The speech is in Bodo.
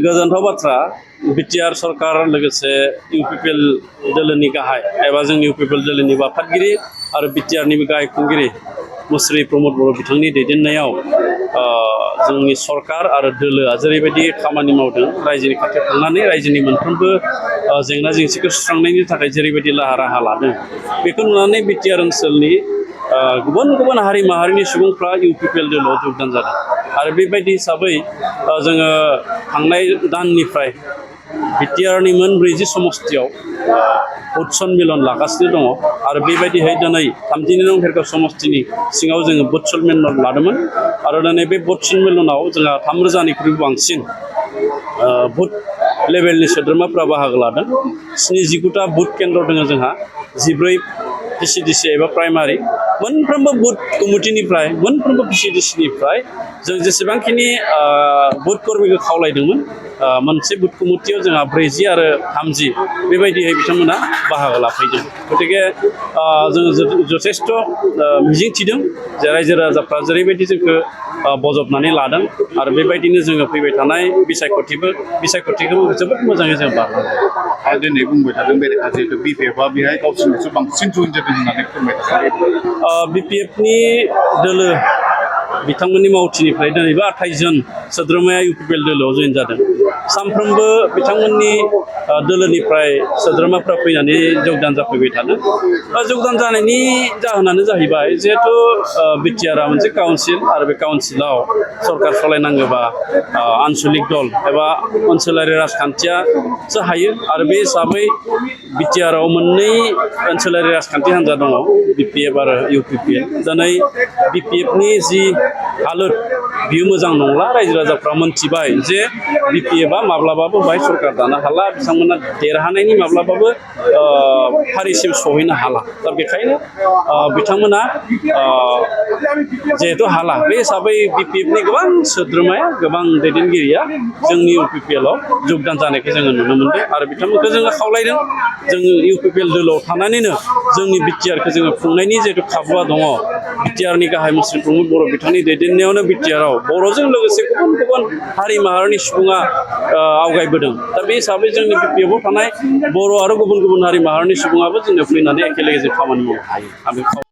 गोजोनथाव बाथ्रा बिटिआर सरकार लोगोसे UPPL दोलोनि गाहाय एबा जोंनि UPPL दोलोनि आफादगिरि आरो बिटिआरनिबो गाहाय खुंगिरि मुस्रि प्रमद बर' बिथांनि दैदेननायाव जोंनि सरकार आरो दोलोआ जेरैबायदि खामानि मावदों रायजोनि खाथियाव थांनानै रायजोनि मोनफ्रोमबो जेंना जेंसिखौ सुस्रांनायनि थाखाय जेरैबायदि राहा लादों बेखौ नुनानै बिटिआर ओनसोलनि गुबुन गुबुन हारि माहारिनि सुबुंफ्रा UPPL दोलोआव योगदान जादों आरो बेबायदि हिसाबै जोङो थांनाय दाननिफ्राय बिटिआरनि मोन 40 समस्तियाव भट सन्मिलन लागासिनो दङ आरो बेबायदिहाय दिनै 32 नं भेरगाव समस्तिनि सिङाव जोङो भट सन्मिलन लादोंमोन आरो दिनै बे भट सन्मिलनाव जोंहा 3000निख्रुइबो बांसिन भट लेभेलनि सोद्रोमाफ्रा बाहागो लादों 79टा भट केन्द्र दङ जोंहा 14 PCDC एबा प्राइमारि मोनफ्रोमबो बुथ कमिटिनिफ्राय मोनफ्रोमबो PCDCनिफ्राय जों जेसेबांखिनि बुथ कर्मीखौ खावलायदोंमोन मोनसे बुथ कमिटियाव जोंहा 40 आरो 30 बेबायदियै बिथांमोना बाहागो लाफैदों गतिके जों जथेस्थ मिजिं थिदों जे रायजो राजाफ्रा जेरैबायदि जोंखौ बजबनानै लादों आरो बेबायदिनो जोङो फैबाय थानाय बिसायख'थिखौ जोबोद मोजाङै जों बारलांदों आरो दिनै बुंबाय थादों बेरेखा जिहेतु BPFआ बेहाय गावसोरनिसो बांसिन जइन जादों होननानै फोरमायदों BPFनि दोलो बिथांमोननि मावथिनिफ्राय दिनैबो 28 जन सोद्रोमाया UPPL दोलोआव जइन जादों सानफ्रोमबो बिथांमोननि दोलोनिफ्राय सोद्रोमाफ्रा फैनानै योगदान जाफैबाय थादों योगदान जानायनि जाहोनानो जाहैबाय जिहेतु बिटिआरआ मोनसे काउन्सिल आरो बे काउन्सिलाव सरकार सालायनांगौबा आन्सलिक दल एबा ओनसोलारि राजखान्थियासो हायो आरो बे हिसाबै बिटिआरआव मोननै ओनसोलारि राजखान्थि हान्जा दङ BPF आरो UPPL दिनै BPFनि जि हालोद बियो मोजां नंला रायजो राजाफ्रा मोनथिबाय जे BPFआ माब्लाबाबो बाहाय सरकार दानो हाला बिथांमोना देरहानायनि माब्लाबाबो फारिसिम सहैनो हाला दा बेखायनो बिथांमोना जिहेतु हाला बे हिसाबै BPFनि गोबां सोद्रोमाया गोबां दैदेनगिरिया जोंनि UPPLआव योगदान जानायखौ जोङो नुनो मोनदों आरो बिथांमोनखौ जोङो खावलायदों जों UPPL दोलोआव थानानैनो जोंनि बिटिआरखौ जोङो खुंनायनि जिहेतु खाबुआ दङ बिटिआरनि गाहाय मुस्रि प्रमद बर' बिथांनि दैदेननायावनो बिटिआरआव बर'जों लोगोसे गुबुन गुबुन हारि माहारिनि सुबुङा आवगायबोदों दा बे हिसाबै जोंनि BPFआव थानाय बर' आरो गुबुन गुबुन हारि माहारिनि सुबुङाबो जोंनो फैनानै एखेलगे जों खामानि मावनो हायो